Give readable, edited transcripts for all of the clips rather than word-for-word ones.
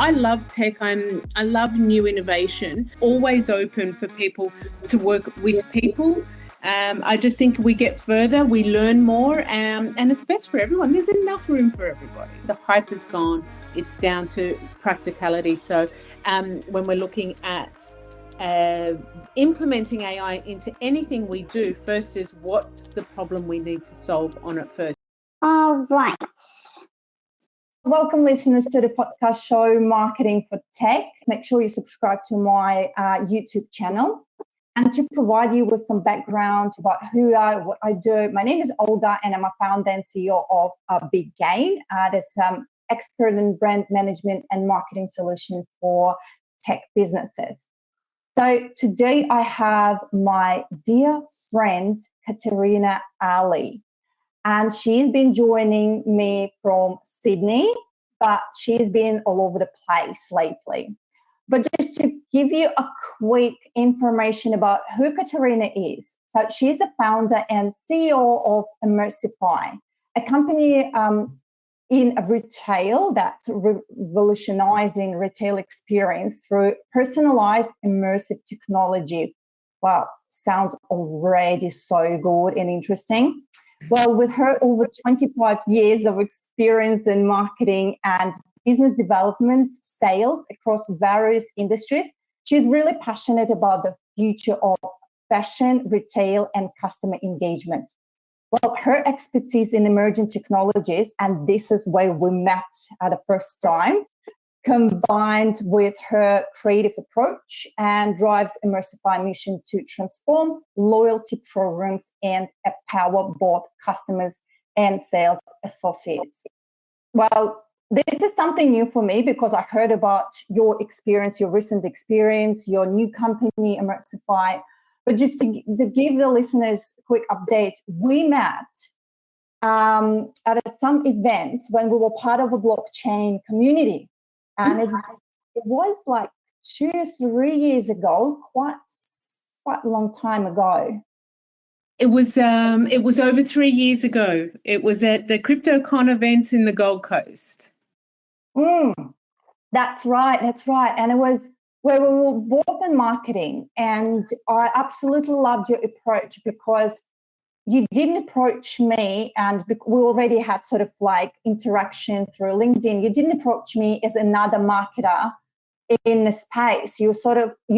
I love tech. I love new innovation. Always open for people to work with people. I just think we get further, we learn more, and it's best for everyone. There's enough room for everybody. The hype is gone. It's down to practicality. So when we're looking at implementing AI into anything we do, first is what's the problem we need to solve on it first. All right. Welcome, listeners, to the podcast show Marketing for Tech. Make sure you subscribe to my YouTube channel. And to provide you with some background about who I am, what I do, my name is Olga, and I'm a founder and CEO of Big Gain. There's expert in brand management and marketing solution for tech businesses. So today I have my dear friend, Katerina Ali. And she's been joining me from Sydney, but she's been all over the place lately. But just to give you a quick information about who Katerina is. So she's the founder and CEO of Immersifi, a company in retail that's revolutionizing retail experience through personalized immersive technology. Wow, sounds already so good and interesting. Well, with her over 25 years of experience in marketing and business development, sales across various industries, she's really passionate about the future of fashion, retail, and customer engagement. Well, her expertise in emerging technologies, and this is where we met at the first time, combined with her creative approach and drives Immersifi mission to transform loyalty programs and empower both customers and sales associates. Well, this is something new for me because I heard about your experience, your recent experience, your new company, Immersifi. But just to give the listeners a quick update, we met at some events when we were part of a blockchain community. And it was like 2-3 years ago, quite a long time ago. It was over 3 years ago. It was at the CryptoCon event in the Gold Coast. That's right. And it was where we were both in marketing. And I absolutely loved your approach because you didn't approach me, and we already had sort of like interaction through LinkedIn. You didn't approach me as another marketer in the space. You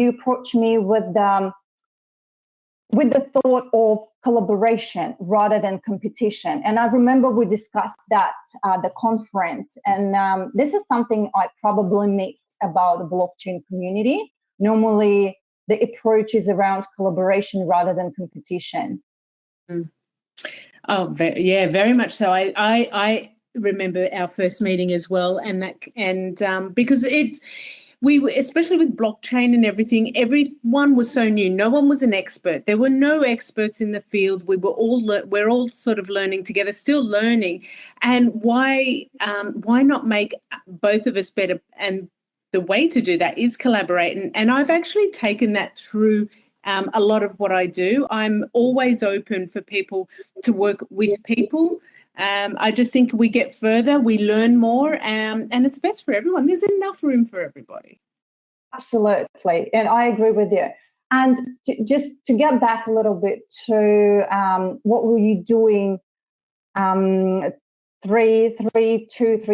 approached me with the thought of collaboration rather than competition. And I remember we discussed that at the conference. And this is something I probably miss about the blockchain community. Normally, the approach is around collaboration rather than competition. Oh, very much so. I remember our first meeting as well, and because we were, especially with blockchain and everything, everyone was so new. No one was an expert. There were no experts in the field. We're all sort of learning together, still learning. And why not make both of us better? And the way to do that is collaborate. And I've actually taken that through a lot of what I do. I'm always open for people to work with people. I just think we get further, we learn more, and it's best for everyone. There's enough room for everybody. Absolutely, and I agree with you. And just to get back a little bit to what were you doing 3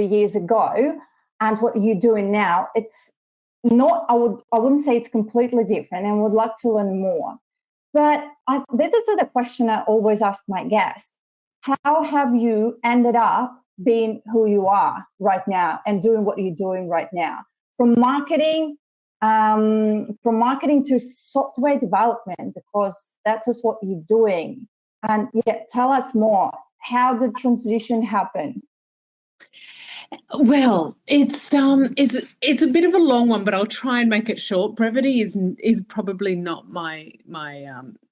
years ago, and what you're doing now? It's not. I wouldn't say it's completely different, and would like to learn more. But this is the question I always ask my guests. How have you ended up being who you are right now and doing what you're doing right now? From marketing to software development, because that's just what you're doing. And tell us more. How did the transition happen? Well, it's a bit of a long one, but I'll try and make it short. Brevity is probably not my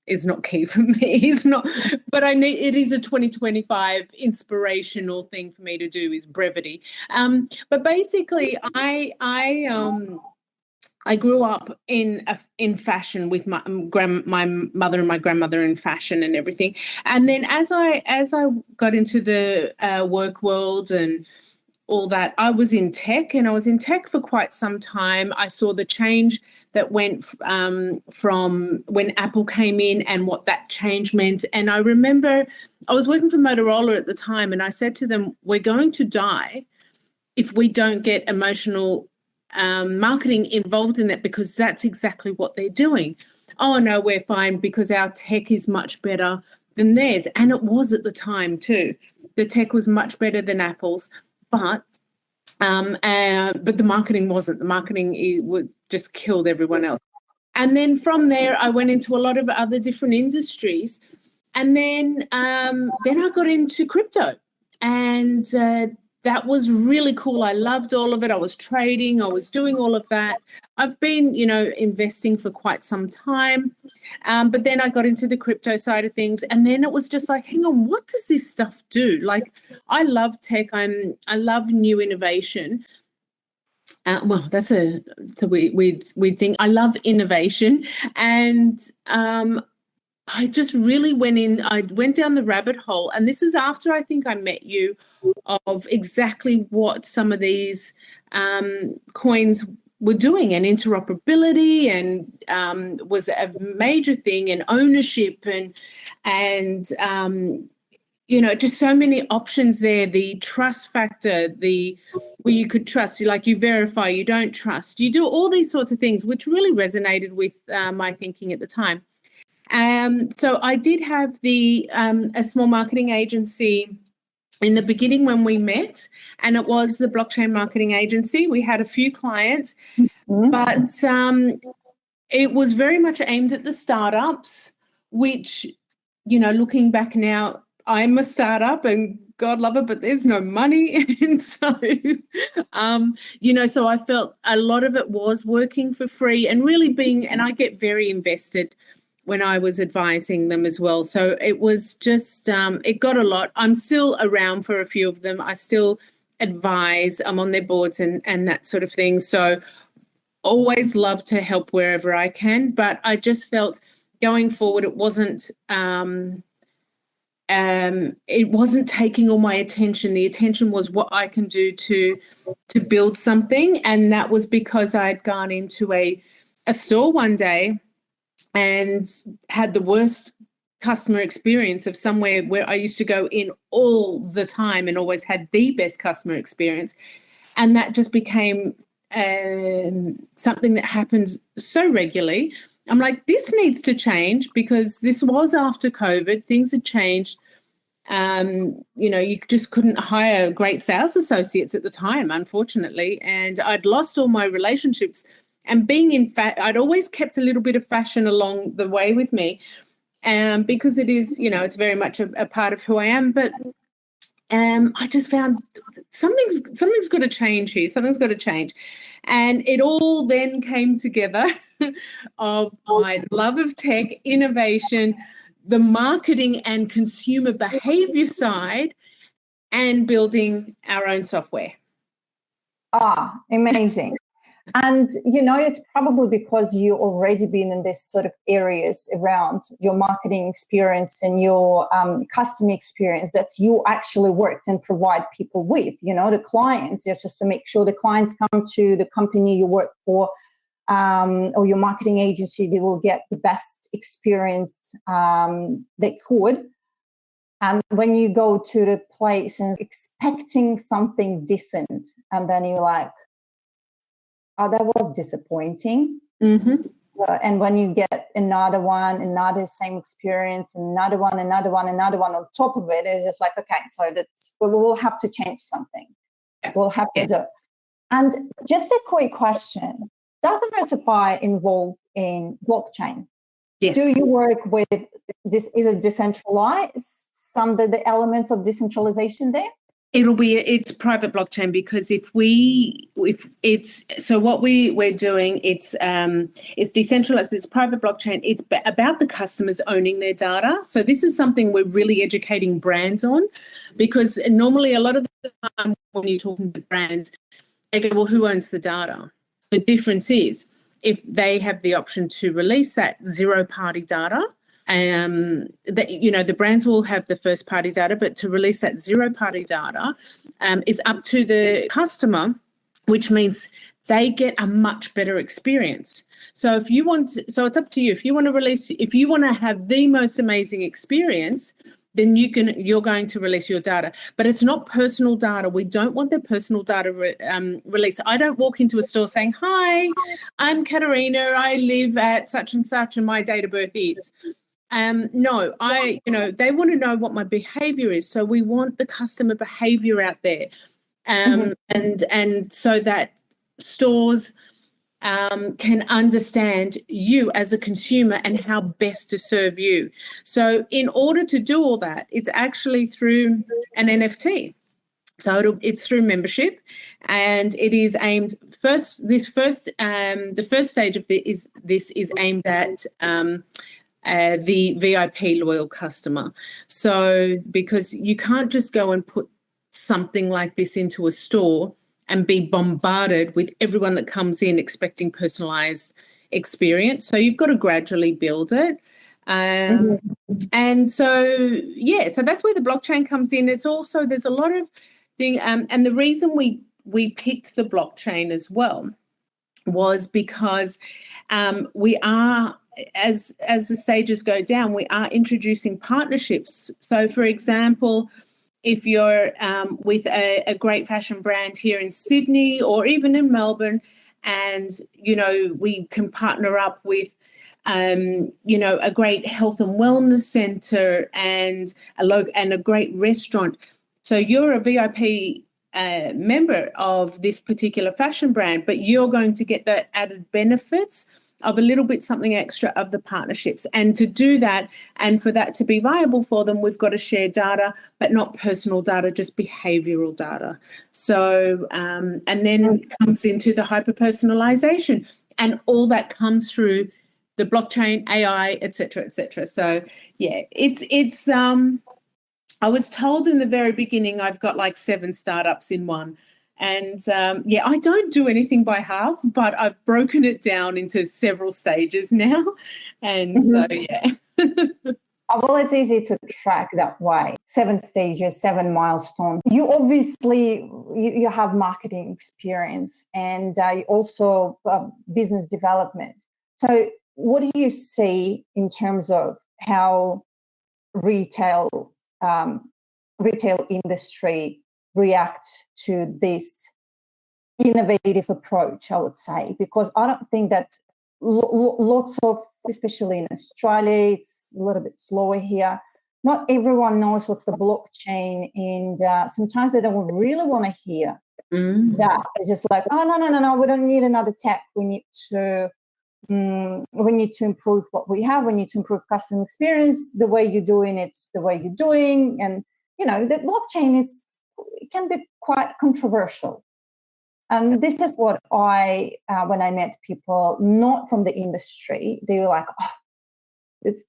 is not key for me. It's not, but it is a 2025 inspirational thing for me to do is brevity. But basically, I grew up in fashion with my mother and my grandmother in fashion and everything. And then as I got into the work world and all that, I was in tech, and I was in tech for quite some time. I saw the change that went from when Apple came in and what that change meant. And I remember I was working for Motorola at the time, and I said to them, we're going to die if we don't get emotional marketing involved in that, because that's exactly what they're doing. Oh, no, we're fine because our tech is much better than theirs. And it was at the time too. The tech was much better than Apple's, but the marketing wasn't. The marketing just killed everyone else. And then from there, I went into a lot of other different industries. And then I got into crypto, and that was really cool. I loved all of it. I was trading. I was doing all of that. I've been, investing for quite some time. But then I got into the crypto side of things. And then it was just like, hang on, what does this stuff do? Like, I love tech. I love new innovation. Well, that's a weird thing. I love innovation. And I just really I went down the rabbit hole. And this is after I think I met you, of exactly what some of these coins were doing, and interoperability, and was a major thing, and ownership, and just so many options there. The trust factor, where you could trust, you verify, you don't trust, you do all these sorts of things, which really resonated with my thinking at the time. So I did have a small marketing agency in the beginning when we met, and it was the blockchain marketing agency. We had a few clients, but it was very much aimed at the startups, which, looking back now, I'm a startup and God love it, but there's no money. And so, so I felt a lot of it was working for free and really and I get very invested when I was advising them as well. So it was just, it got a lot. I'm still around for a few of them. I still advise. I'm on their boards and that sort of thing. So always love to help wherever I can. But I just felt going forward, it wasn't taking all my attention. The attention was what I can do to build something. And that was because I'd gone into a store one day and had the worst customer experience of somewhere where I used to go in all the time and always had the best customer experience. And that just became something that happens so regularly. I'm like, this needs to change, because this was after COVID. Things had changed. You just couldn't hire great sales associates at the time, unfortunately. And I'd lost all my relationships. And being in I'd always kept a little bit of fashion along the way with me, because it is, it's very much a part of who I am. But I just found something's got to change here. Something's got to change. And it all then came together of my love of tech, innovation, the marketing and consumer behavior side, and building our own software. Amazing. And, it's probably because you already been in this sort of areas around your marketing experience and your customer experience that you actually worked and provide people with, the clients, just to make sure the clients come to the company you work for, or your marketing agency, they will get the best experience they could. And when you go to the place and expecting something decent, and then you're like, that was disappointing. Mm-hmm. And when you get another same experience, another one on top of it, it's just like, okay, so we'll have to change something. We'll have to do. And just a quick question. Does Immersifi involve in blockchain? Yes. Do you work with this? Is it decentralized? Some of the elements of decentralization there? It's private blockchain, because what we're doing, it's decentralized. It's private blockchain. It's about the customers owning their data. So this is something we're really educating brands on, because normally a lot of the time when you're talking to brands, they go, well, who owns the data? The difference is if they have the option to release that zero-party data that, the brands will have the first party data, but to release that zero party data is up to the customer, which means they get a much better experience. So it's up to you. If you want to have the most amazing experience, then you're going to release your data. But it's not personal data. We don't want their personal data released. I don't walk into a store saying, "Hi, I'm Katerina. I live at such and such, and my date of birth is." No, they want to know what my behavior is. So we want the customer behavior out there, and so that stores can understand you as a consumer and how best to serve you. So in order to do all that, it's actually through an NFT. So it's through membership, and it is aimed the first stage of this is aimed at the VIP loyal customer. So because you can't just go and put something like this into a store and be bombarded with everyone that comes in expecting personalized experience. So you've got to gradually build it. And so that's where the blockchain comes in. It's also, there's a lot of thing, and the reason we picked the blockchain as well was because we are, as the stages go down, we are introducing partnerships. So for example, if you're with a great fashion brand here in Sydney or even in Melbourne, and, we can partner up with, a great health and wellness centre and a great restaurant. So you're a VIP member of this particular fashion brand, but you're going to get the added benefits of a little bit something extra of the partnerships. And to do that, and for that to be viable for them, we've got to share data, but not personal data, just behavioural data. So, and then comes into the hyper-personalisation, and all that comes through the blockchain, AI, et cetera, et cetera. So, yeah, it's I was told in the very beginning I've got like 7 startups in one. And I don't do anything by half, but I've broken it down into several stages now. And so, yeah. Well, it's easy to track that way. 7 stages, 7 milestones. You obviously, you have marketing experience, and you also business development. So what do you see in terms of how retail industry react to this innovative approach, I would say? Because I don't think that lots of, especially in Australia, it's a little bit slower here. Not everyone knows what's the blockchain, and sometimes they don't really want to hear that. They're just like, oh, no, we don't need another tech. We need to improve what we have. We need to improve customer experience. The way you're doing it's the way you're doing, and the blockchain can be quite controversial. And this is what when I met people not from the industry, they were like,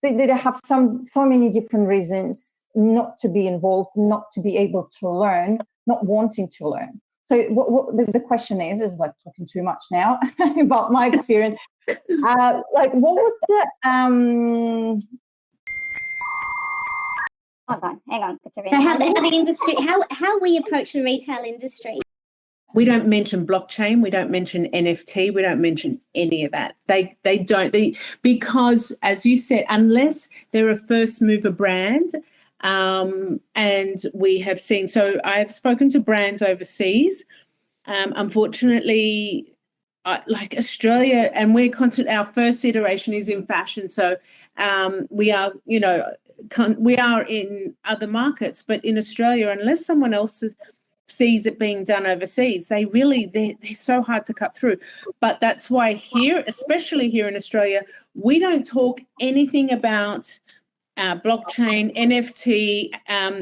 they have so many different reasons not to be involved, not to be able to learn, not wanting to learn. So what the question is like talking too much now about my experience. What was the Hang on, Katerina. So how the industry, how we approach the retail industry? We don't mention blockchain. We don't mention NFT. We don't mention any of that. They don't. Because, as you said, unless they're a first mover brand, and we have seen. So I have spoken to brands overseas. Unfortunately, like Australia, and we're constant. Our first iteration is in fashion, so we are, we are in other markets, but in Australia, unless someone else sees it being done overseas, they're so hard to cut through. But that's why here, especially here in Australia, we don't talk anything about blockchain, NFT.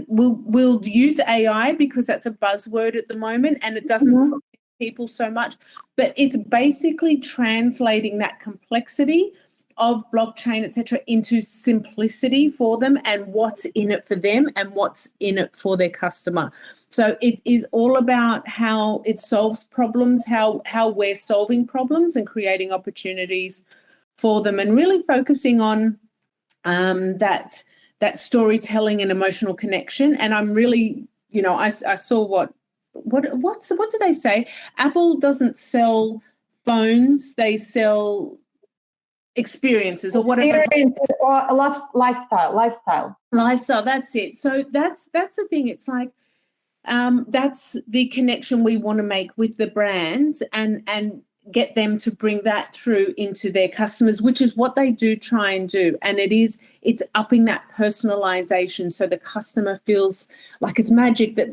We'll use AI because that's a buzzword at the moment, and it doesn't scare people so much. But it's basically translating that complexity of blockchain, etc., into simplicity for them, and what's in it for them and what's in it for their customer. So it is all about how it solves problems, how we're solving problems and creating opportunities for them, and really focusing on that storytelling and emotional connection. And I'm really, I saw what do they say? Apple doesn't sell phones; they sell experiences or whatever. Or a lifestyle. That's it. So that's the thing. It's like that's the connection we want to make with the brands and get them to bring that through into their customers, which is what they do try and do. And it's upping that personalisation so the customer feels like it's magic, that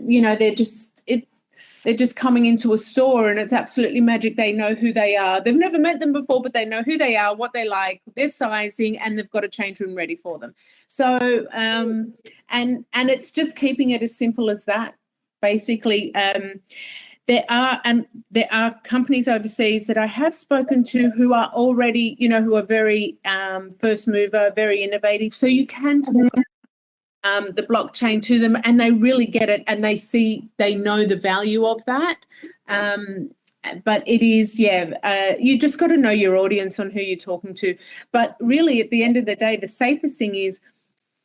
they're just coming into a store and it's absolutely magic. They know who they are. They've never met them before, but they know who they are, what they like, their sizing, and they've got a change room ready for them. So and it's just keeping it as simple as that. Basically, there are companies overseas that I have spoken to who are already, who are very first mover, very innovative. So you can talk the blockchain to them, and they really get it, and they know the value of that. But it is, you just got to know your audience on who you're talking to. But really, at the end of the day, the safest thing is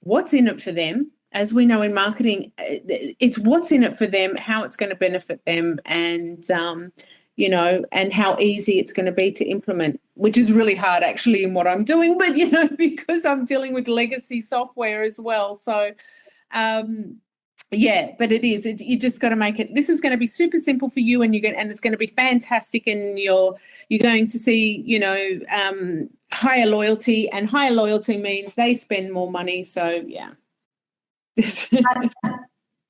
what's in it for them. As we know in marketing, it's what's in it for them, how it's going to benefit them, and and how easy it's going to be to implement, which is really hard actually in what I'm doing, but because I'm dealing with legacy software as well. So but it is. You just got to make it. This is going to be super simple for you, and it's going to be fantastic, and you're going to see higher loyalty, and higher loyalty means they spend more money. So yeah.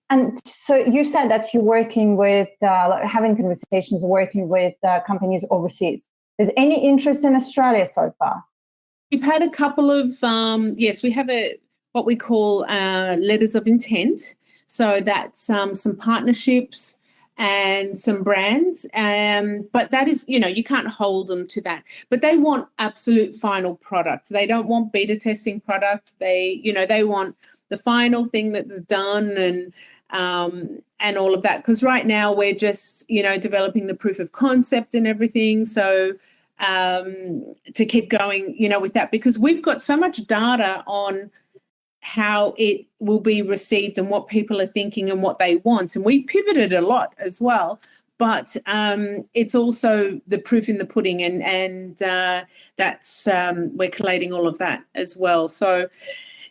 And so you said that you're working with, having conversations, working with companies overseas. Is any interest in Australia so far? We've had a couple of, we have what we call letters of intent. So that's some partnerships and some brands. But that is, you can't hold them to that. But they want absolute final product. They don't want beta testing product. They want the final thing that's done and all of that. Because right now we're just, developing the proof of concept and everything. So to keep going, with that, because we've got so much data on how it will be received and what people are thinking and what they want. And we pivoted a lot as well. But it's also the proof in the pudding, and that's we're collating all of that as well. So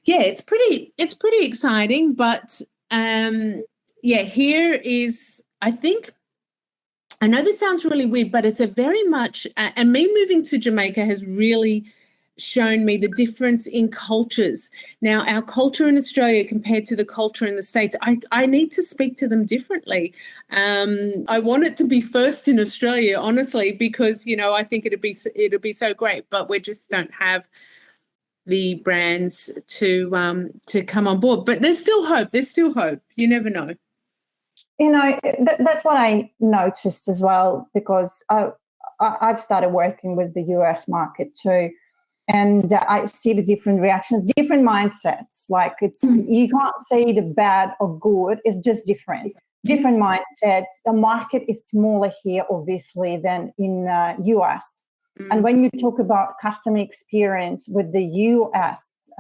yeah, it's pretty exciting. But here is, I think, I know this sounds really weird, but it's a very much, and me moving to Jamaica has really shown me the difference in cultures. Now, our culture in Australia compared to the culture in the States, I need to speak to them differently. I want it to be first in Australia, honestly, because, I think it'd be so great, but we just don't have the brands to come on board. But there's still hope. You never know. That's what I noticed as well, because I've started working with the US market too. And I see the different reactions, different mindsets. Like you can't say the bad or good. It's just different mindsets. The market is smaller here, obviously, than in US. And when you talk about customer experience with the US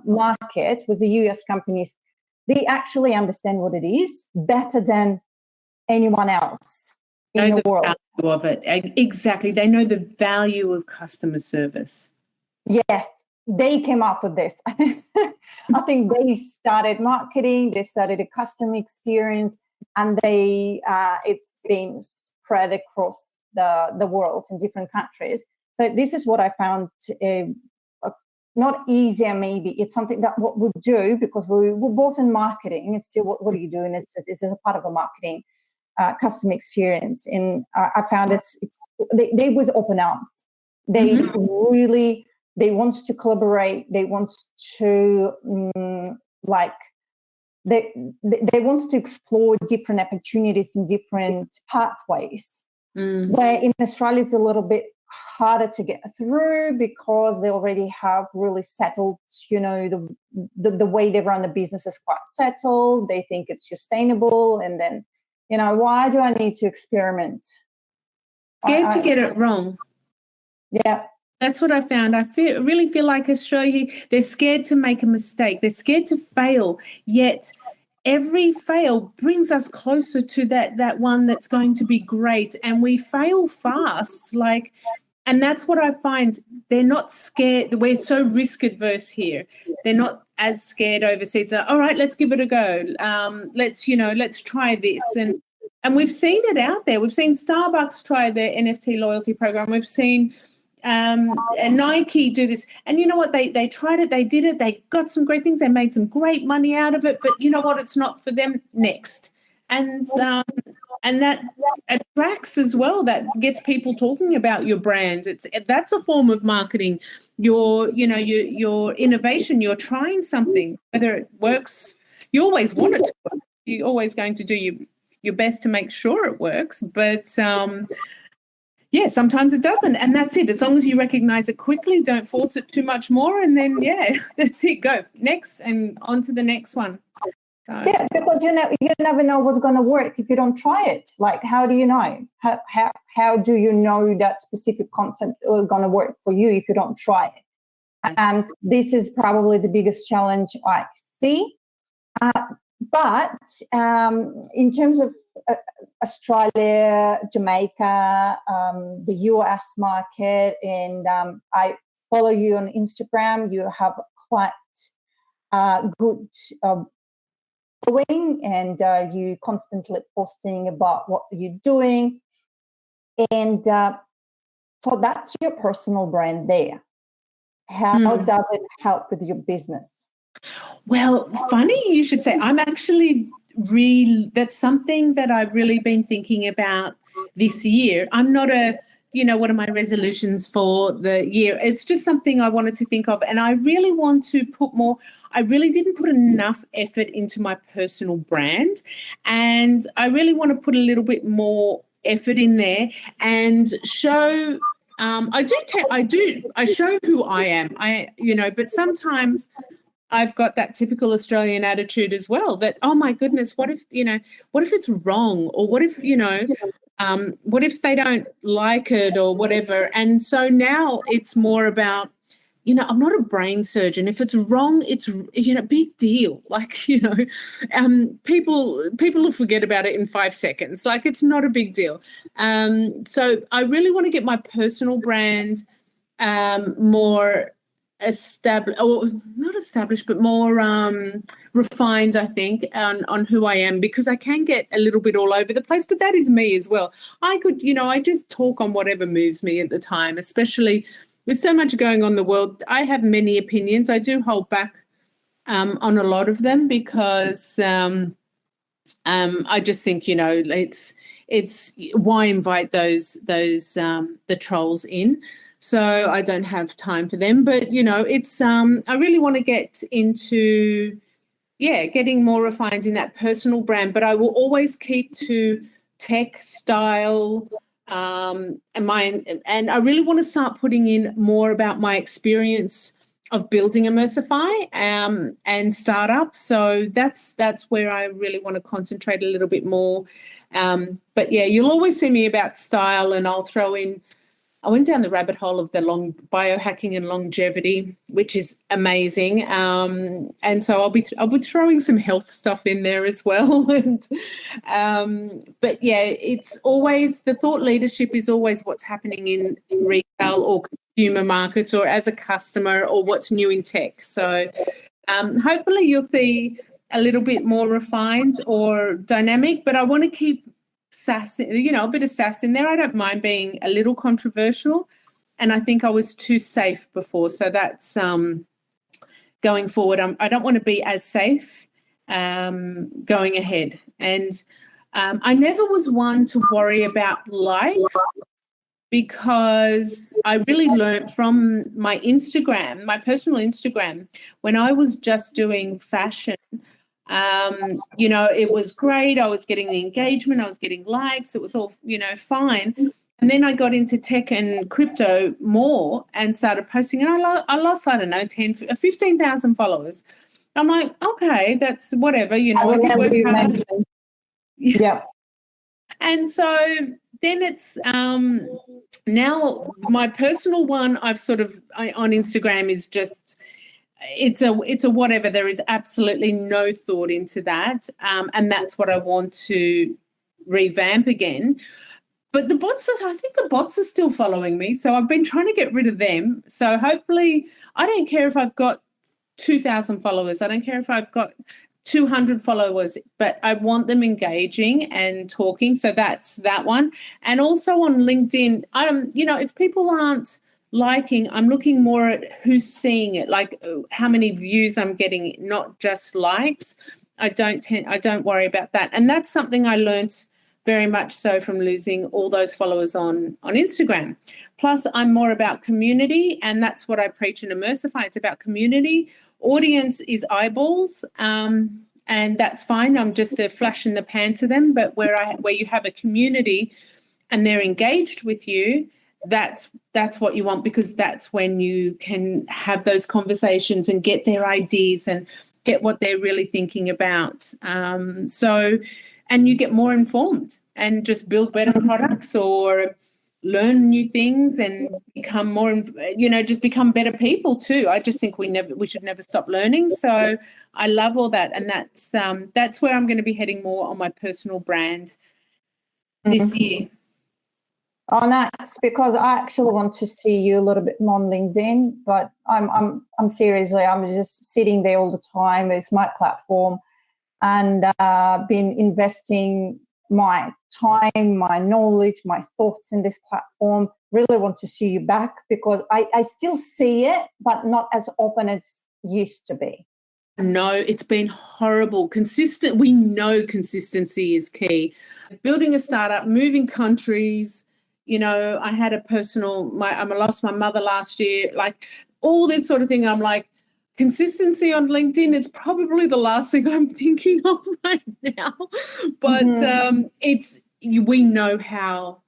market, with the US companies, they actually understand what it is better than anyone else in the world. Value of it. Exactly. They know the value of customer service. Yes, they came up with this. I think they started marketing, they started a customer experience, and it's been spread across the world in different countries. So this is what I found not easier, maybe. It's something that what we do, because we're both in marketing. It's still what are you doing? It's a part of a marketing customer experience. And I found they was open arms. They really... They want to collaborate. They want to they want to explore different opportunities in different pathways. Where in Australia it's a little bit harder to get through, because they already have really settled. The way they run the business is quite settled. They think it's sustainable, and then why do I need to experiment? Scared to get it wrong. Yeah. That's what I found. Really feel like Australia, they're scared to make a mistake. They're scared to fail, yet every fail brings us closer to that one that's going to be great. And we fail fast. And that's what I find. They're not scared. We're so risk adverse here. They're not as scared overseas. All right, let's give it a go. Let's try this. And we've seen it out there. We've seen Starbucks try their NFT loyalty program. We've seen and Nike do this. And you know what? They tried it. They did it. They got some great things. They made some great money out of it. But you know what? It's not for them. Next. And that attracts as well. That gets people talking about your brand. That's a form of marketing. Your innovation. You're trying something. Whether it works, you always want it to work. You're always going to do your best to make sure it works. But sometimes it doesn't, and that's it. As long as you recognize it quickly, don't force it too much more, and then that's it. Go next and on to the next one. Yeah, because you never know what's going to work if you don't try it. Like, how do you know? How do you know that specific concept is going to work for you if you don't try it? And this is probably the biggest challenge I see. But in terms of Australia, Jamaica, the US market, and I follow you on Instagram. You have quite good following, and you constantly posting about what you're doing. And so that's your personal brand there. How does it help with your business? Well, funny you should say. I'm actually that's something that I've really been thinking about this year. I'm not what are my resolutions for the year? It's just something I wanted to think of. And I really want to put more, I really didn't put enough effort into my personal brand. And I really want to put a little bit more effort in there and show, I show who I am. But sometimes I've got that typical Australian attitude as well that, oh my goodness, what if it's wrong, or what if they don't like it or whatever. And so now it's more about, I'm not a brain surgeon. If it's wrong, it's, big deal. People will forget about it in 5 seconds. Like, it's not a big deal. So I really want to get my personal brand more established, or not established, but more refined, I think, on who I am, because I can get a little bit all over the place, but that is me as well. I could, I just talk on whatever moves me at the time, especially with so much going on in the world. I have many opinions. I do hold back on a lot of them because I just think, it's why invite those the trolls in. So I don't have time for them, but it's I really want to get into getting more refined in that personal brand, but I will always keep to tech, style, and I really want to start putting in more about my experience of building Immersifi and startups. So that's where I really want to concentrate a little bit more. But you'll always see me about style, and I'll throw in. I went down the rabbit hole of the long biohacking and longevity, which is amazing. And so I'll be throwing some health stuff in there as well. But it's always, the thought leadership is always what's happening in retail or consumer markets, or as a customer, or what's new in tech. So hopefully you'll see a little bit more refined or dynamic, but I want to keep sass, a bit of sass in there. I don't mind being a little controversial, and I think I was too safe before. So that's going forward. I don't want to be as safe going ahead. And I never was one to worry about likes, because I really learned from my Instagram, my personal Instagram, when I was just doing fashion. It was great. I was getting the engagement. I was getting likes. It was all, fine. And then I got into tech and crypto more and started posting. And I lost, I don't know, 15,000 followers. I'm like, okay, that's whatever, I did work hard. Yeah. And so then it's now my personal one. I've sort of on Instagram is just it's a whatever. There is absolutely no thought into that, and that's what I want to revamp again. But I think the bots are still following me, so I've been trying to get rid of them. So hopefully, I don't care if I've got 2,000 followers. I don't care if I've got 200 followers, but I want them engaging and talking. So that's that one. And also on LinkedIn, if people aren't liking, I'm looking more at who's seeing it, like how many views I'm getting, not just likes. I don't worry about that. And that's something I learnt very much so from losing all those followers on Instagram. Plus, I'm more about community, and that's what I preach in Immersifi. It's about community. Audience is eyeballs, and that's fine. I'm just a flash in the pan to them. But where you have a community and they're engaged with you, that's what you want, because that's when you can have those conversations and get their ideas and get what they're really thinking about. And you get more informed and just build better products or learn new things and become more, just become better people too. I just think we should never stop learning. So I love all that. And that's where I'm going to be heading more on my personal brand this year. Oh, nice, because I actually want to see you a little bit more on LinkedIn, but I'm seriously, I'm just sitting there all the time. It's my platform, and been investing my time, my knowledge, my thoughts in this platform. Really want to see you back, because I still see it, but not as often as used to be. No, it's been horrible. We know consistency is key. Building a startup, moving countries. I had I lost my mother last year, like all this sort of thing. I'm like, consistency on LinkedIn is probably the last thing I'm thinking of right now. But we know how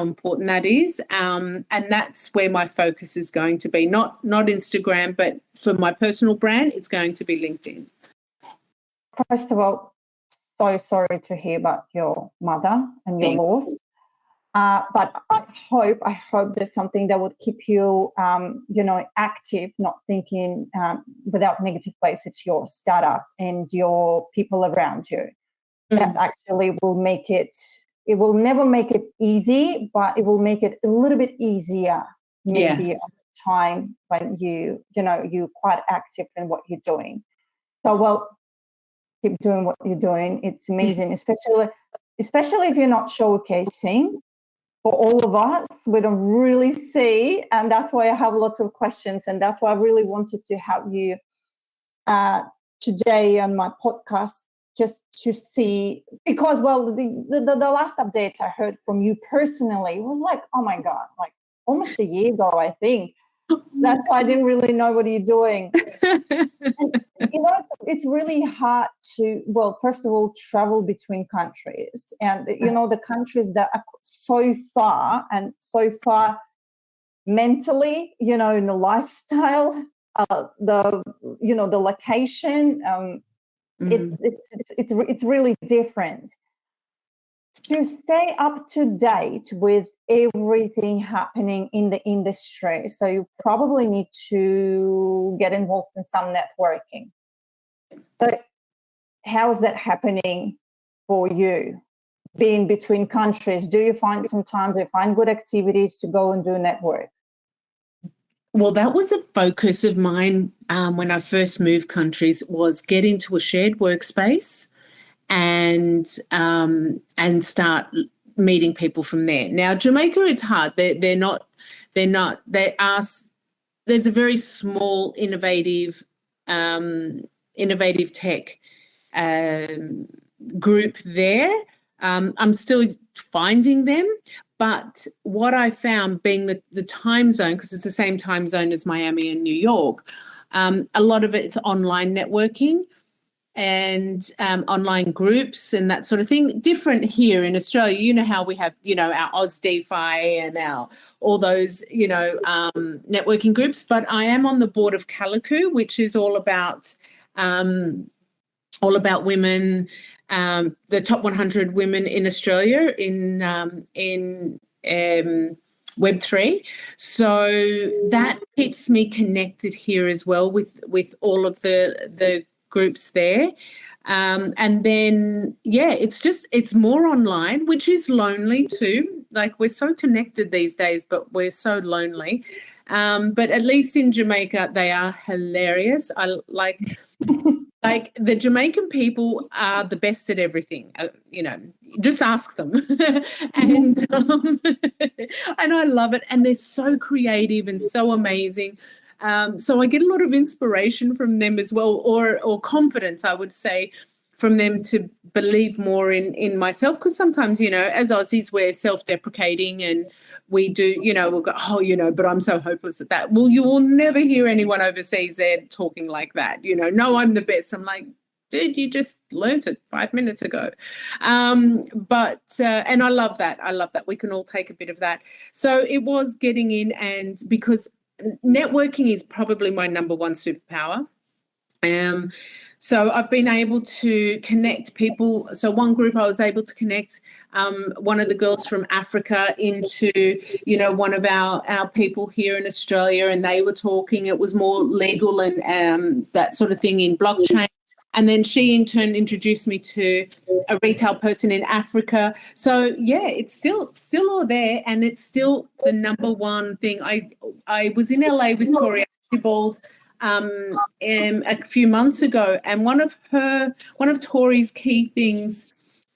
important that is. And that's where my focus is going to be. Not Instagram, but for my personal brand, it's going to be LinkedIn. First of all, so sorry to hear about your mother and your loss. But I hope there's something that would keep you, active, not thinking without negative place. It's your startup and your people around you. That actually will make it. It will never make it easy, but it will make it a little bit easier. Maybe at the time when you're quite active in what you're doing. So keep doing what you're doing. It's amazing, especially if you're not showcasing. For all of us, we don't really see, and that's why I have lots of questions, and that's why I really wanted to have you today on my podcast, just to see, because the last update I heard from you personally was like, oh my God, like almost a year ago, I think. That's why I didn't really know what you're doing. And, it's really hard to, first of all, travel between countries. And, the countries that are so far mentally, in the lifestyle, the location, it's really different. To stay up to date with everything happening in the industry, so you probably need to get involved in some networking. So how is that happening for you, being between countries? Do you find good activities to go and do network? Well, that was a focus of mine when I first moved countries, was get into a shared workspace and start meeting people from there. Now, Jamaica, it's hard. There's a very small innovative tech group there. I'm still finding them, but what I found, being the time zone, because it's the same time zone as Miami and New York, a lot of it's online networking and online groups and that sort of thing. Different here in Australia, how we have, our AusDefi and all those, networking groups. But I am on the board of Calico, which is all about women the top 100 women in Australia in Web3. So that keeps me connected here as well with all of the groups there. And then, it's more online, which is lonely too. Like, we're so connected these days, but we're so lonely. But at least in Jamaica, they are hilarious. I like the Jamaican people are the best at everything. Just ask them. and I love it. And they're so creative and so amazing. So I get a lot of inspiration from them as well, or confidence, I would say, from them to believe more in myself. Because sometimes, as Aussies, we're self-deprecating and we do, we'll go, but I'm so hopeless at that. Well, you will never hear anyone overseas there talking like that. No, I'm the best. I'm like, dude, you just learnt it 5 minutes ago. And I love that. We can all take a bit of that. So it was getting in, and because networking is probably my number one superpower. So I've been able to connect people. So one group I was able to connect one of the girls from Africa into, one of our people here in Australia, and they were talking. It was more legal and that sort of thing in blockchain. And then she in turn introduced me to a retail person in Africa. So it's still all there, and it's still the number one thing. I was in LA with Tori Archibald a few months ago, and one of Tori's key things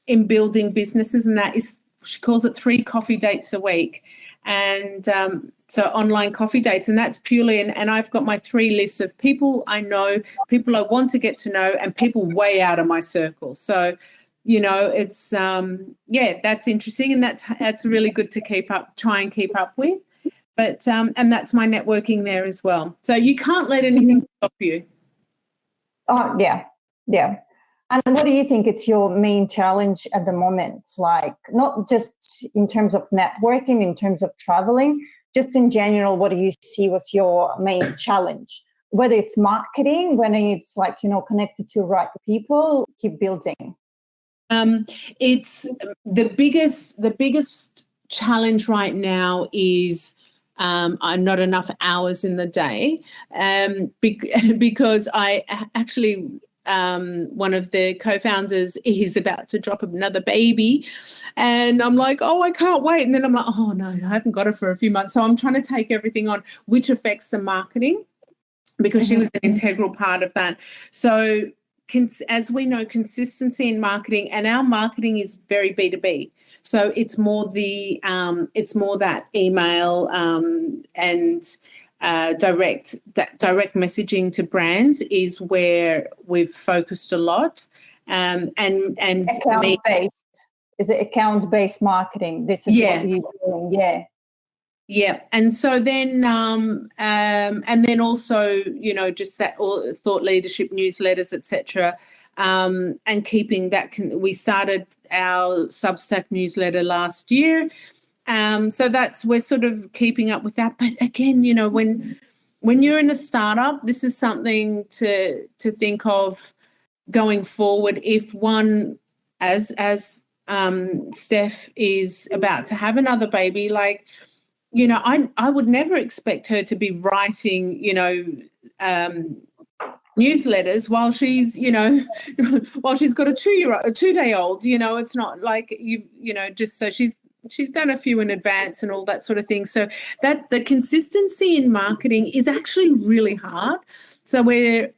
in building businesses, and that is, she calls it 3 coffee dates a week, and so online coffee dates, and that's purely, and I've got my 3 lists of people I know, people I want to get to know, and people way out of my circle. So it's that's interesting, and that's really good to try and keep up with. But and that's my networking there as well. So you can't let anything stop you. Oh, yeah. And what do you think it's your main challenge at the moment? Like, not just in terms of networking, in terms of traveling, just in general, what do you see was your main challenge? Whether it's marketing, whether it's connected to right people, keep building. It's the biggest challenge right now is not enough hours in the day, because I actually one of the co-founders is about to drop another baby, and I'm like, I can't wait. And then I'm like, oh no, I haven't got her for a few months. So I'm trying to take everything on, which affects the marketing, because she was an integral part of that. So as we know, consistency in marketing, and our marketing is very B2B. So it's more that email and direct messaging to brands is where we've focused a lot. And account-based. Is it account-based marketing? This is what you're doing, Yeah, and so then, and then also, just that all thought leadership newsletters, etc., and keeping that. We started our Substack newsletter last year, so we're sort of keeping up with that. But again, when you're in a startup, this is something to think of going forward. If one, as Steph is about to have another baby, like, I would never expect her to be writing, newsletters while she's, while she's got a 2-day-old. It's not like just so she's done a few in advance and all that sort of thing. So that the consistency in marketing is actually really hard. So we're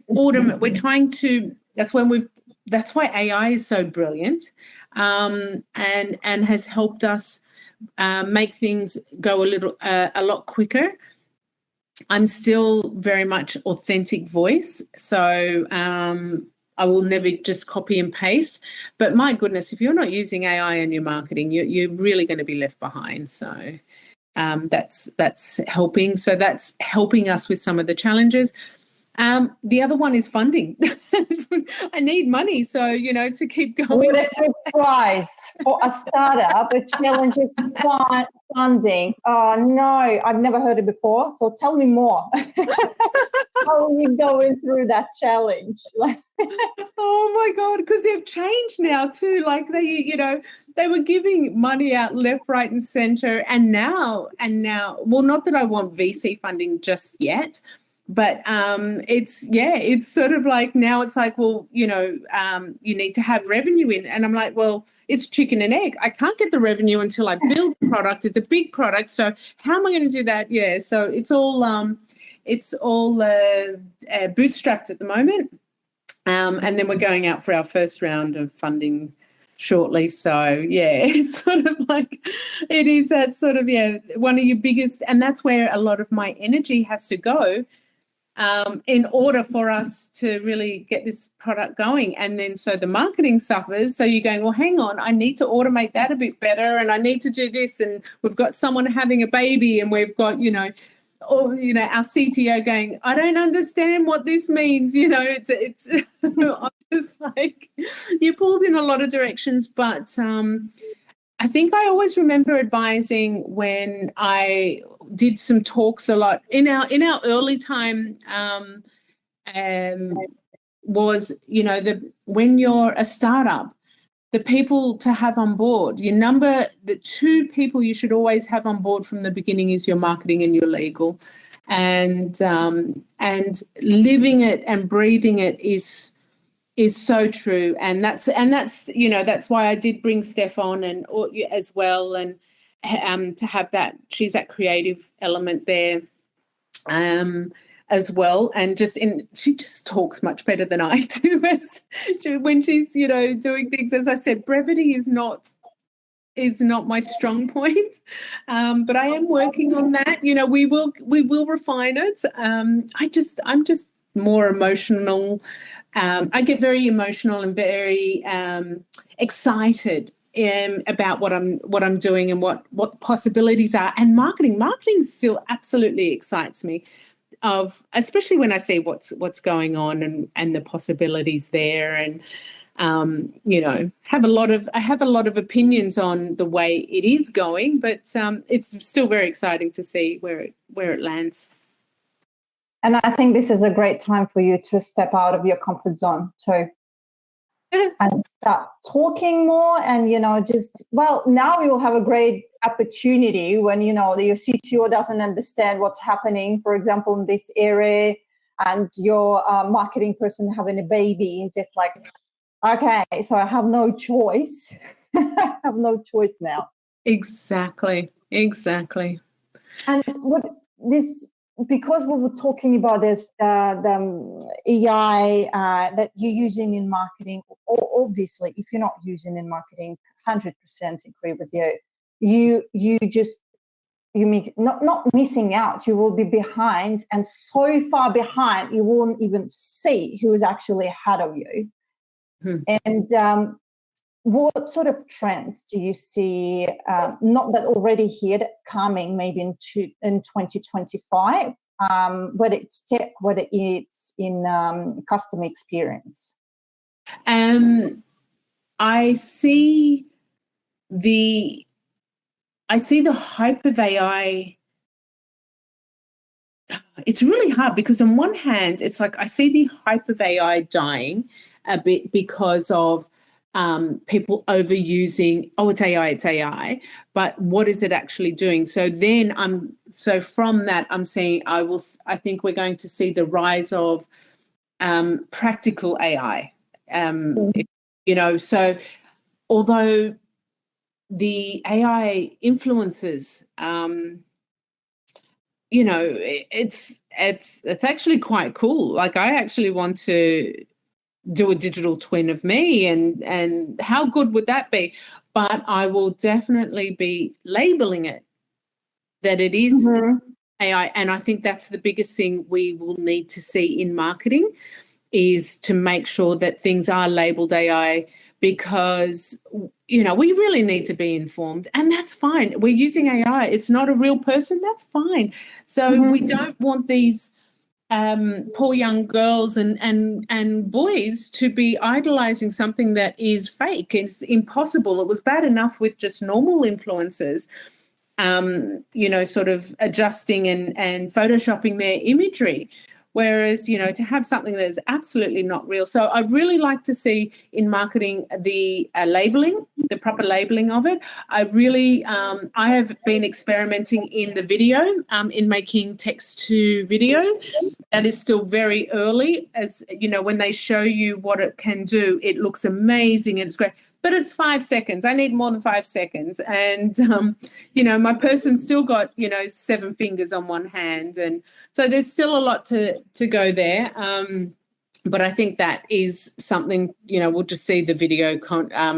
trying to. That's why AI is so brilliant, and has helped us make things go a lot quicker. I'm still very much authentic voice, so I will never just copy and paste. But my goodness, if you're not using AI in your marketing, you're really going to be left behind. So that's helping. So that's helping us with some of the challenges. The other one is funding. I need money, so to keep going. What a surprise for a startup! The challenge is funding. Oh no, I've never heard it before. So tell me more. How are you going through that challenge? Oh my God, because they've changed now too. Like they were giving money out left, right, and center, and now, well, not that I want VC funding just yet, but it's sort of like now it's like, well, you need to have revenue in, and I'm like, well, it's chicken and egg. I can't get the revenue until I build the product. It's a big product, so how am I going to do that? Yeah, so it's all bootstrapped at the moment. And then we're going out for our first round of funding shortly. So, yeah, it's sort of like it is that sort of, one of your biggest, and that's where a lot of my energy has to go in order for us to really get this product going. And then so the marketing suffers. So you're going, well, hang on, I need to automate that a bit better, and I need to do this. And we've got someone having a baby, and we've got, or our CTO going, I don't understand what this means. It's I'm just like, you pulled in a lot of directions, but I think I always remember advising when I did some talks a lot in our early time. Was when you're a startup, the people to have on board, the two people you should always have on board from the beginning is your marketing and your legal, and living it and breathing it is so true. And that's why I did bring Steph on and as well, and to have that, she's that creative element there. As well, and she just talks much better than I do when she's doing things. As I said, brevity is not my strong point, but I am working on that. We will refine it. I'm just more emotional. I get very emotional and very excited about what I'm doing and what the possibilities are. And marketing still absolutely excites me. Especially when I see what's going on and the possibilities there, and I have a lot of opinions on the way it is going, but it's still very exciting to see where it lands. And I think this is a great time for you to step out of your comfort zone too. And start talking more, and now you'll have a great opportunity when your CTO doesn't understand what's happening, for example, in this area, and your marketing person having a baby, just like, okay, so I have no choice. I have no choice now. Exactly. And because we were talking about this, the AI that you're using in marketing, obviously, if you're not using in marketing, 100% agree with you. You mean not missing out. You will be behind, and so far behind, you won't even see who is actually ahead of you. And what sort of trends do you see, not that already here, that coming maybe in 2025, whether it's tech, whether it's in customer experience? I see the hype of AI. It's really hard because on one hand, it's like I see the hype of AI dying a bit because of people overusing, it's AI, but what is it actually doing? So from that, I'm saying I think we're going to see the rise of practical AI. So although the AI influences, it's actually quite cool. Like, I actually want to do a digital twin of me, and how good would that be? But I will definitely be labeling it that it is AI, and I think that's the biggest thing we will need to see in marketing, is to make sure that things are labeled AI, because we really need to be informed, and that's fine. We're using AI, it's not a real person, that's fine. So we don't want these poor young girls and boys to be idolizing something that is fake. It's impossible. It was bad enough with just normal influencers, sort of adjusting and photoshopping their imagery. Whereas, to have something that is absolutely not real. So I really like to see in marketing the labeling, the proper labeling of it. I have been experimenting in the video, in making text to video. That is still very early. As when they show you what it can do, it looks amazing and it's great. But it's 5 seconds. I need more than 5 seconds. And, my person's still got, 7 fingers on one hand. And so there's still a lot to go there. But I think that is something, we'll just see the video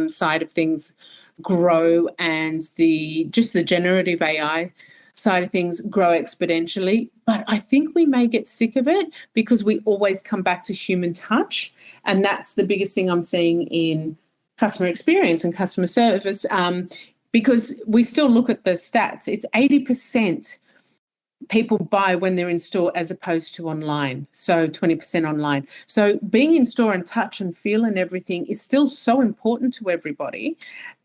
side of things grow, and the generative AI side of things grow exponentially. But I think we may get sick of it because we always come back to human touch. And that's the biggest thing I'm seeing in customer experience and customer service, because we still look at the stats. It's 80% people buy when they're in store as opposed to online, so 20% online. So being in store and touch and feel and everything is still so important to everybody,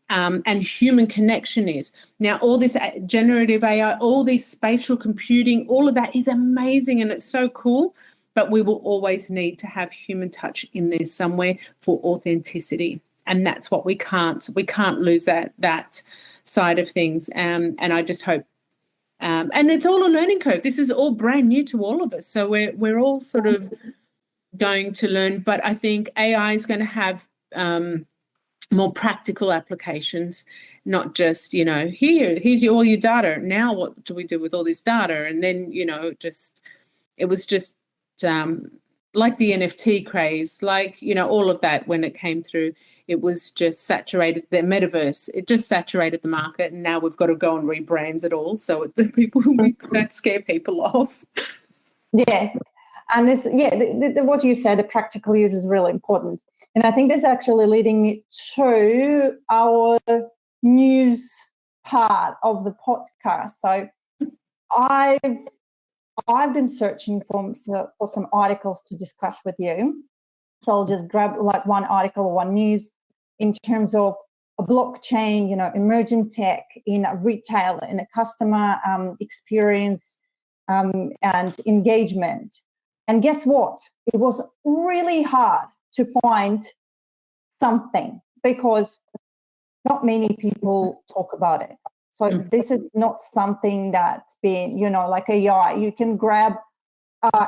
and human connection is. Now, all this generative AI, all this spatial computing, all of that is amazing and it's so cool, but we will always need to have human touch in there somewhere for authenticity. And that's what we can't lose that side of things. And I just hope, and it's all a learning curve. This is all brand new to all of us. So we're all sort of going to learn, but I think AI is going to have more practical applications, not just, here's all your data. Now what do we do with all this data? And then, it was just like the NFT craze, all of that when it came through. It was just saturated the metaverse. It just saturated the market, and now we've got to go and rebrand it all so the people don't scare people off. Yes, and this, what you said, the practical use is really important, and I think this is actually leading me to our news part of the podcast. So I've been searching for some articles to discuss with you. So I'll just grab one article or one news in terms of a blockchain, emerging tech in a retail, in a customer experience and engagement. And guess what? It was really hard to find something because not many people talk about it. So this is not something that's been, like AI. You can grab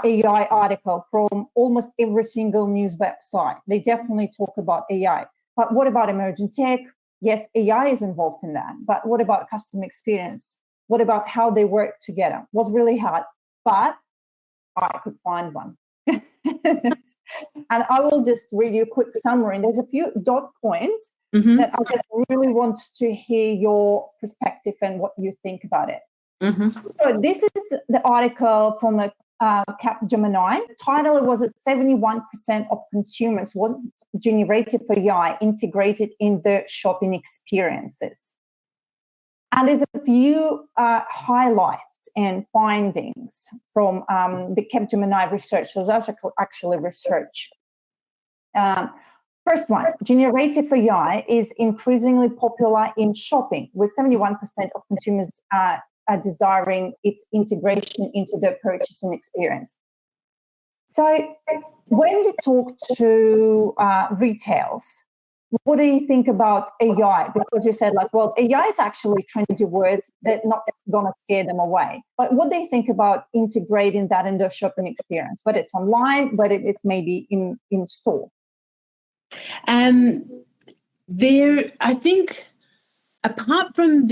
AI article from almost every single news website. They definitely talk about AI. But what about emerging tech? Yes, AI is involved in that. But what about customer experience? What about how they work together? It was really hard, but I could find one. And I will just read you a quick summary. And there's a few dot points that I just really want to hear your perspective and what you think about it. So this is the article from the Capgemini. The title was that 71% of consumers want generative AI integrated in their shopping experiences. And there's a few highlights and findings from the Capgemini research. So that's actually research. First one, generative AI is increasingly popular in shopping, with 71% of consumers are desiring its integration into their purchasing experience. So when you talk to retails, what do you think about AI? Because you said AI is actually trendy words that not going to scare them away. But what do you think about integrating that in their shopping experience, whether it's online, whether it's maybe in store? I think apart from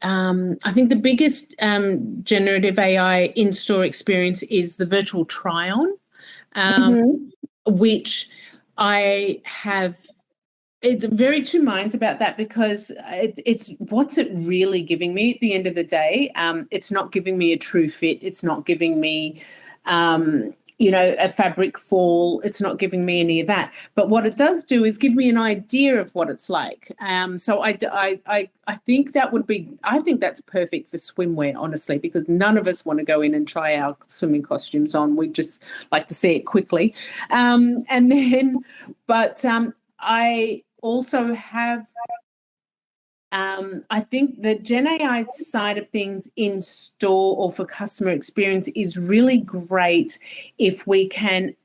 I think the biggest generative AI in-store experience is the virtual try-on, which I have. It's very two minds about that because it's what's it really giving me at the end of the day? It's not giving me a true fit. It's not giving me, a fabric fall. It's not giving me any of that. But what it does do is give me an idea of what it's like. So I think that would be. I think that's perfect for swimwear, honestly, because none of us want to go in and try our swimming costumes on. We just like to see it quickly, I also have I think the Gen AI side of things in store or for customer experience is really great if we can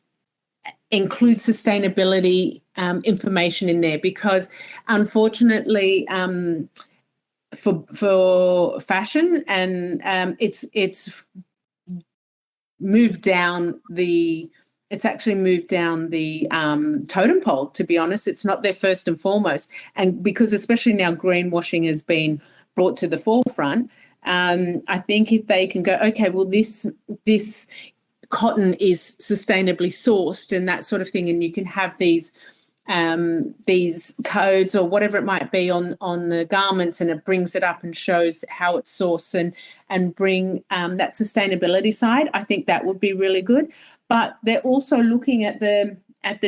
include sustainability information in there, because unfortunately for fashion and it's moved down the totem pole, to be honest. It's not their first and foremost. And because especially now greenwashing has been brought to the forefront, I think if they can go, okay, well, this cotton is sustainably sourced and that sort of thing, and you can have these codes or whatever it might be on the garments, and it brings it up and shows how it's sourced and bring that sustainability side. I think that would be really good. But they're also looking at the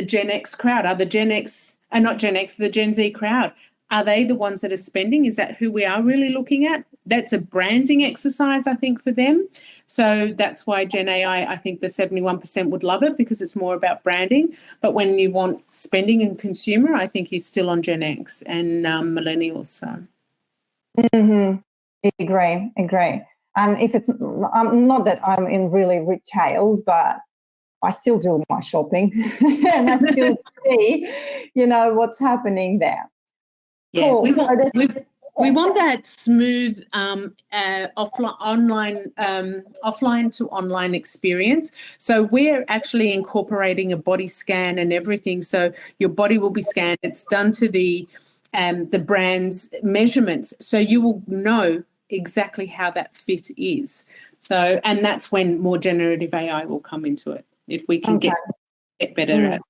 Gen X crowd. Are the the Gen Z crowd, are they the ones that are spending? Is that who we are really looking at? That's a branding exercise, I think, for them. So that's why Gen AI, I think the 71% would love it, because it's more about branding. But when you want spending and consumer, I think you're still on Gen X and millennials. So. Agree. If it's not that I'm in really retail, but I still do my shopping and I still see, what's happening there. Yeah, cool. we want that smooth offline to online experience. So we're actually incorporating a body scan and everything. So your body will be scanned. It's done to the brand's measurements, so you will know exactly how that fit is. So, and that's when more generative AI will come into it, if we can get better at it.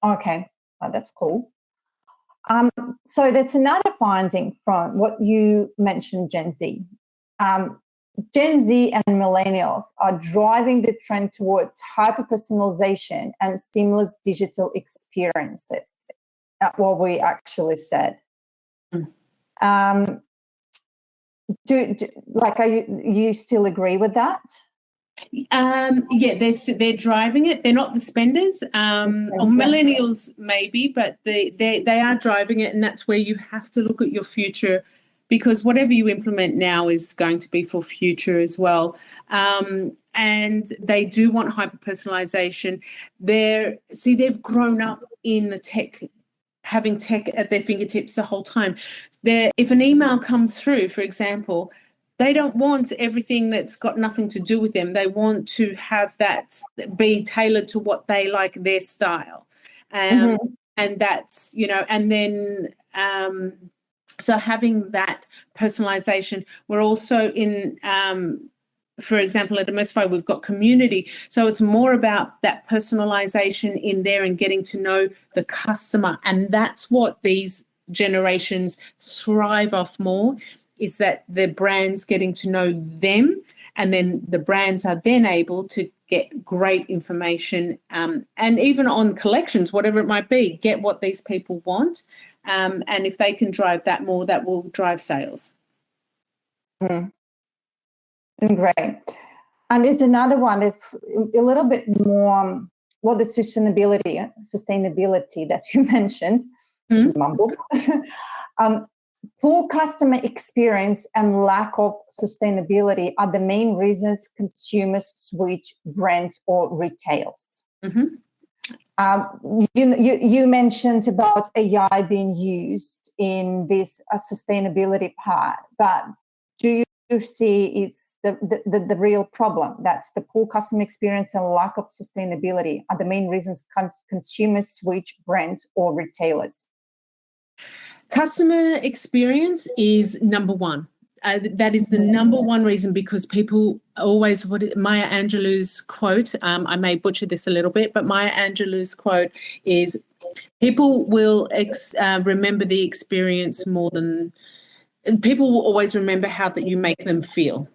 Okay, that's cool. So that's another finding from what you mentioned, Gen Z. Gen Z and millennials are driving the trend towards hyper-personalization and seamless digital experiences. That's what we actually said. You still agree with that? Yeah, they're driving it. They're not the spenders. Or millennials maybe, but they are driving it, and that's where you have to look at your future, because whatever you implement now is going to be for future as well. And they do want hyper personalization. They've grown up in the tech, having tech at their fingertips the whole time. If an email comes through, for example, they don't want everything that's got nothing to do with them. They want to have that be tailored to what they like, their style. And that's, and then, so having that personalization. We're also in, for example, at Immersifi, we've got community. So it's more about that personalization in there and getting to know the customer. And that's what these generations thrive off more, is that the brands getting to know them, and then the brands are then able to get great information, and even on collections, whatever it might be, get what these people want. And if they can drive that more, that will drive sales. Great. And there's another one that's a little bit more, the sustainability that you mentioned, mumbled. Poor customer experience and lack of sustainability are the main reasons consumers switch brands or retails. You mentioned about AI being used in this sustainability part, but do you see it's the real problem? That's the poor customer experience and lack of sustainability are the main reasons consumers switch brands or retailers. Customer experience is number one. That is the number one reason, because people always, Maya Angelou's quote, I may butcher this a little bit, but Maya Angelou's quote is, people will remember the experience more than, people will always remember how that you make them feel.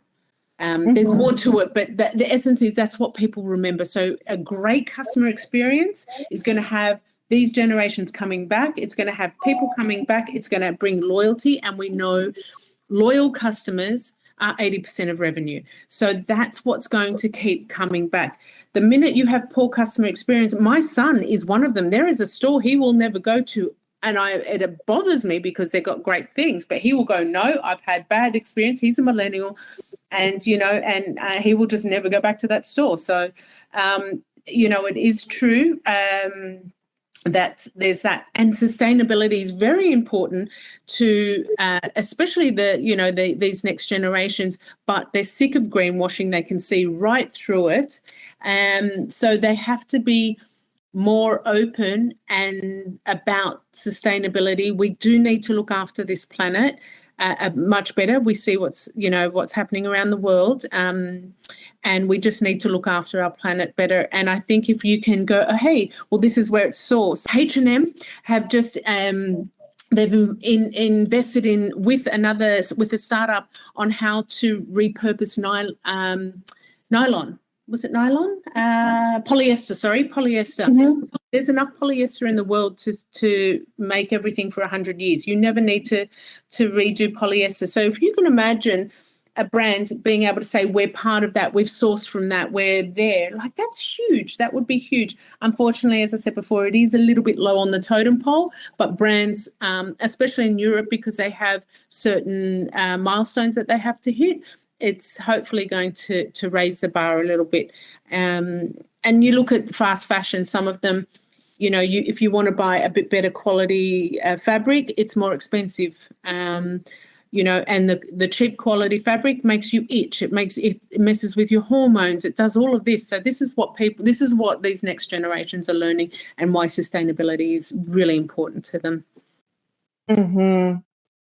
There's more to it, but the essence is that's what people remember. So a great customer experience is going to have these generations coming back. It's going to have people coming back. It's going to bring loyalty. And we know loyal customers are 80% of revenue. So that's what's going to keep coming back. The minute you have poor customer experience, my son is one of them. There is a store he will never go to it bothers me because they've got great things, but he will go, no, I've had bad experience. He's a millennial, and he will just never go back to that store. So it is true that there's that, and sustainability is very important to especially these next generations, but they're sick of greenwashing. They can see right through it, so they have to be more open and about sustainability. We do need to look after this planet much better. We see what's happening around the world, and we just need to look after our planet better. And I think if you can go, oh, hey, well, this is where it's sourced. H&M have just they've invested in with a startup on how to repurpose nylon. Was it nylon? Polyester. Sorry, polyester. Mm-hmm. There's enough polyester in the world to make everything for 100 years. You never need to redo polyester. So if you can imagine a brand being able to say, we're part of that, we've sourced from that, we're there, like, that's huge. That would be huge. Unfortunately, as I said before, it is a little bit low on the totem pole, but brands, especially in Europe, because they have certain milestones that they have to hit, it's hopefully going to raise the bar a little bit. And you look at fast fashion, some of them, if you want to buy a bit better quality fabric, it's more expensive. And the cheap quality fabric makes you itch. It messes with your hormones. It does all of this. So this is what these next generations are learning, and why sustainability is really important to them. Mm-hmm.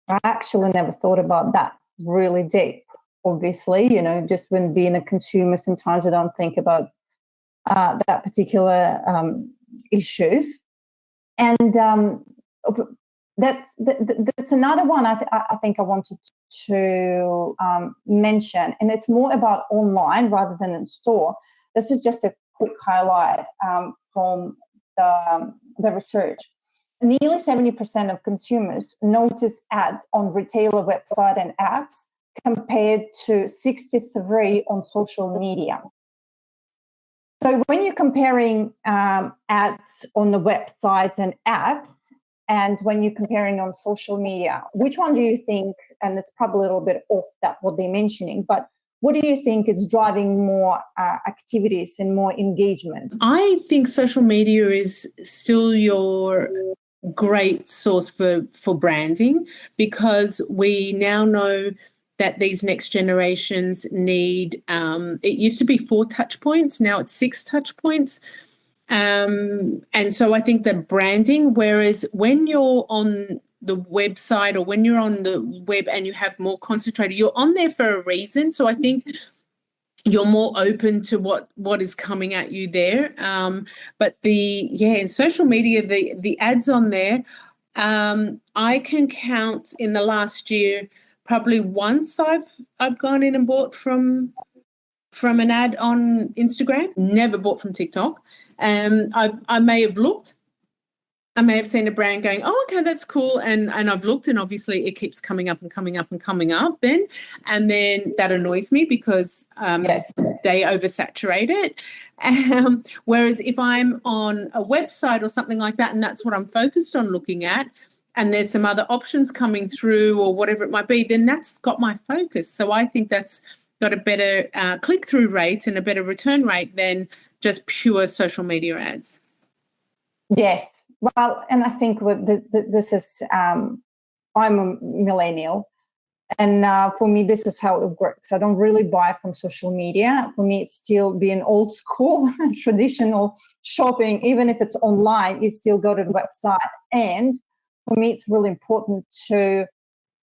I actually never thought about that really deep. Obviously, just when being a consumer, sometimes I don't think about that particular issues. And that's another one I think I wanted to mention, and it's more about online rather than in store. This is just a quick highlight from the research. Nearly 70% of consumers notice ads on retailer website and apps, compared to 63% on social media. So when you're comparing ads on the websites and apps, and when you're comparing on social media, which one do you think, and it's probably a little bit off that what they're mentioning, but what do you think is driving more activities and more engagement? I think social media is still your great source for branding, because we now know that these next generations need, it used to be 4 touch points, now it's 6 touch points. And so I think that branding, whereas when you're on the website or when you're on the web and you have more concentrated, you're on there for a reason. So I think you're more open to what is coming at you there. But in social media, the ads on there, I can count in the last year, probably once I've gone in and bought from an ad on Instagram. Never bought from TikTok. I may have looked. I may have seen a brand going, oh, okay, that's cool. And I've looked, and obviously it keeps coming up and coming up and coming up then. And then that annoys me because they oversaturate it. Whereas if I'm on a website or something like that, and that's what I'm focused on looking at, and there's some other options coming through or whatever it might be, then that's got my focus. So I think that's got a better click-through rate and a better return rate than just pure social media ads. Yes. Well, and I think this is, I'm a millennial, and for me, this is how it works. I don't really buy from social media. For me, it's still being old school, traditional shopping. Even if it's online, you still go to the website. And for me, it's really important to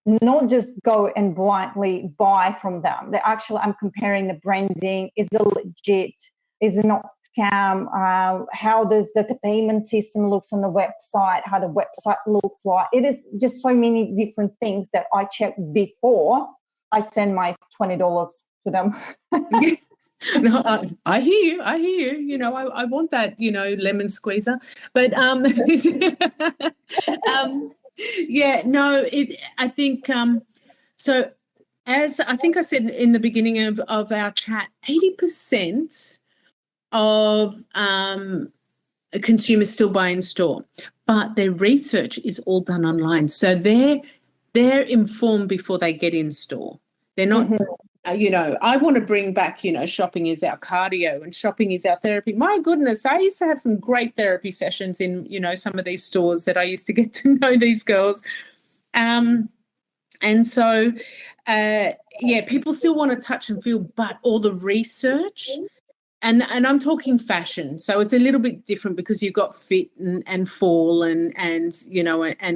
not just go and blindly buy from them. I'm comparing the branding. Is it legit? Is it not scam? How does the payment system looks on the website? How the website looks like? It is just so many different things that I check before I send my $20 to them. No, I hear you. I want that, lemon squeezer. But I think so. As I think I said in the beginning of our chat, 80% of consumers still buy in store, but their research is all done online. So they're informed before they get in store. They're not, I want to bring back, shopping is our cardio and shopping is our therapy. My goodness, I used to have some great therapy sessions in, some of these stores that I used to get to know these girls. And so, people still want to touch and feel, but all the research, and I'm talking fashion, so it's a little bit different because you've got fit and fall and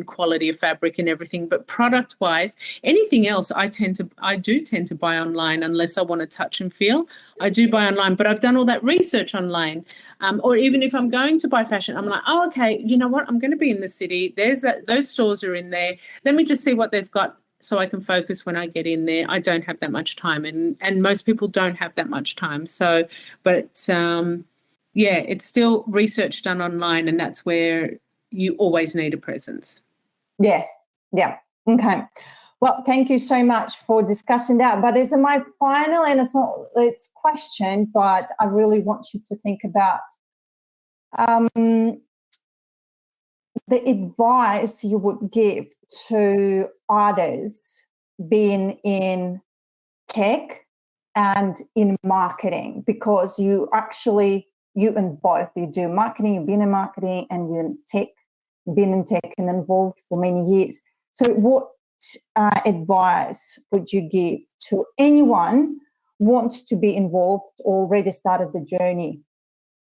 quality of fabric and everything. But product wise, anything else, I do tend to buy online unless I want to touch and feel. I do buy online, but I've done all that research online. Or even if I'm going to buy fashion, I'm like, oh, okay, you know what? I'm going to be in the city. Those stores are in there. Let me just see what they've got, so I can focus when I get in there. I don't have that much time, and most people don't have that much time. So, but it's still research done online, and that's where you always need a presence. Yes. Yeah. Okay. Well, thank you so much for discussing that. But it's my final, and it's question, but I really want you to think about the advice you would give to others being in tech and in marketing, because you in both, you do marketing, you've been in marketing, and you're in tech, been in tech and involved for many years. So what advice would you give to anyone who wants to be involved, already started the journey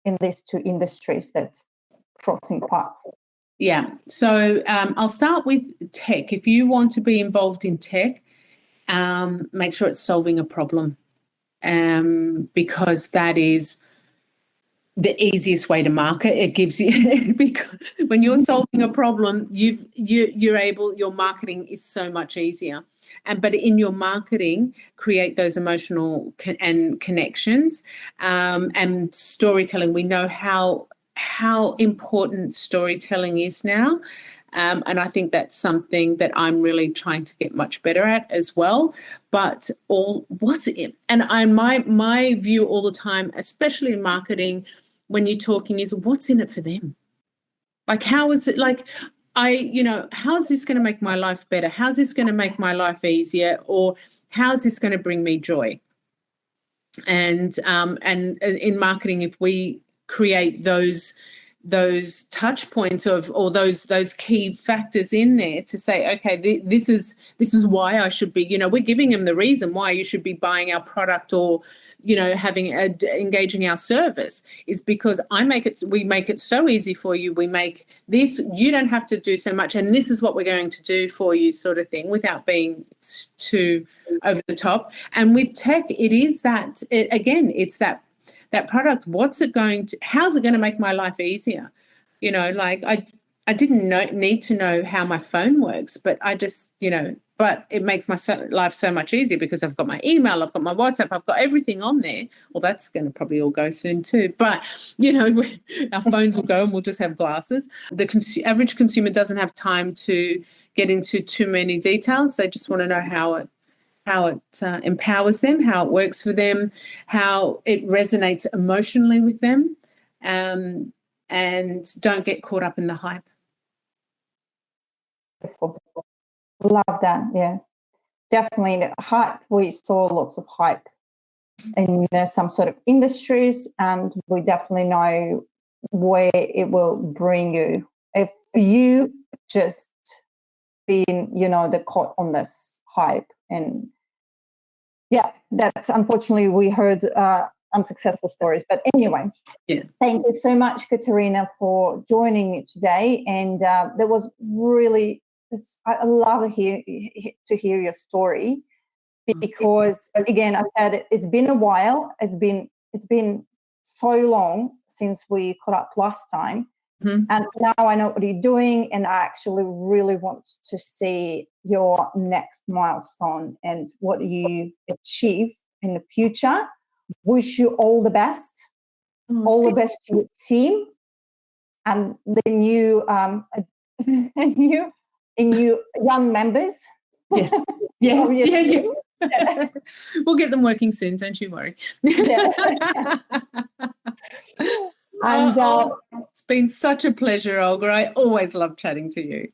in these two industries that's crossing paths? Yeah, so I'll start with tech. If you want to be involved in tech, make sure it's solving a problem, because that is the easiest way to market. It gives you, because when you're solving a problem, your marketing is so much easier. But in your marketing, create those emotional and connections, and storytelling. We know how important storytelling is now. And I think that's something that I'm really trying to get much better at as well. But my view all the time, especially in marketing, when you're talking, is what's in it for them? Like, how is it, like, how's this going to make my life better? How's this going to make my life easier? Or how's this going to bring me joy? And in marketing, if we create those touch points or those key factors in there to say, okay, this is why I should be, we're giving them the reason why you should be buying our product or, engaging our service, is because we make it so easy for you. We make this, you don't have to do so much, and this is what we're going to do for you, sort of thing, without being too over the top. And with tech, it is that, it's that product, how's it going to make my life easier? Like I didn't need to know how my phone works, but I just, but it makes my life so much easier because I've got my email, I've got my WhatsApp, I've got everything on there. Well, that's going to probably all go soon too. But, our phones will go and we'll just have glasses. The average consumer doesn't have time to get into too many details. They just want to know how it empowers them, how it works for them, how it resonates emotionally with them, and don't get caught up in the hype. Love that. Yeah, definitely. The hype, we saw lots of hype in some sort of industries, and we definitely know where it will bring you if you just been, the caught on this hype. And that's unfortunately, we heard unsuccessful stories. But anyway, Thank you so much, Katerina, for joining me today. And there was really, I love to hear your story, because again, I said it's been a while. It's been so long since we caught up last time. Mm-hmm. And now I know what you're doing, and I actually really want to see your next milestone and what you achieve in the future. Wish you all the best, all the best to your team and the new young members. Yes, yes, yeah. We'll get them working soon. Don't you worry. And it's been such a pleasure, Olga. I always love chatting to you.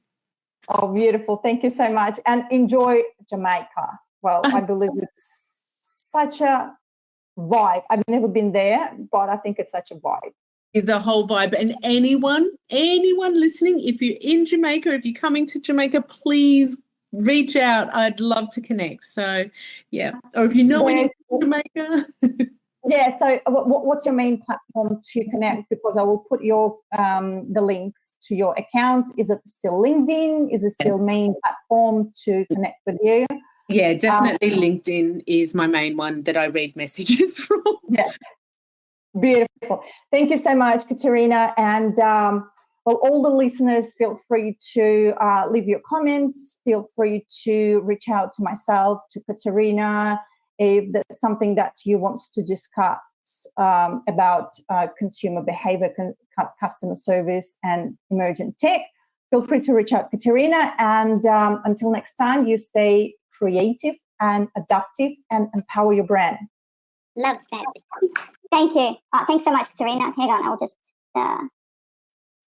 Oh, beautiful. Thank you so much. And enjoy Jamaica. Well, I believe it's such a vibe. I've never been there, but I think it's such a vibe. Is the whole vibe. And anyone listening, if you're in Jamaica, if you're coming to Jamaica, please reach out. I'd love to connect. So, yeah. Or if you know anyone in Jamaica. Yeah, so what's your main platform to connect? Because I will put your the links to your accounts. Is it still LinkedIn? Is it still main platform to connect with you? Yeah, definitely LinkedIn is my main one that I read messages from. Yeah, beautiful. Thank you so much, Katerina. And well, all the listeners, feel free to leave your comments. Feel free to reach out to myself, to Katerina, if there's something that you want to discuss about consumer behavior, customer service, and emerging tech. Feel free to reach out to Katerina. And until next time, you stay creative and adaptive and empower your brand. Love that. Thank you. Thanks so much, Katerina. Hang on, I'll just and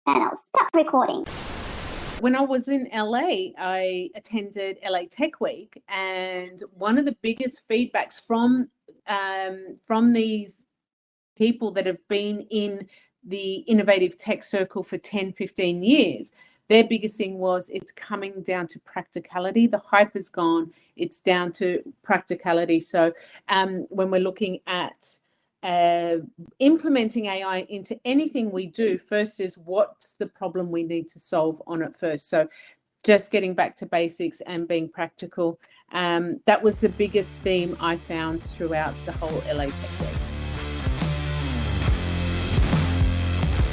I'll stop recording. When I was in LA, I attended LA Tech Week, and one of the biggest feedbacks from these people that have been in the innovative tech circle for 10, 15 years, their biggest thing was it's coming down to practicality. The hype is gone. It's down to practicality. So when we're looking at implementing AI into anything we do, first is what's the problem we need to solve on it first. So just getting back to basics and being practical. That was the biggest theme I found throughout the whole LA Tech Week.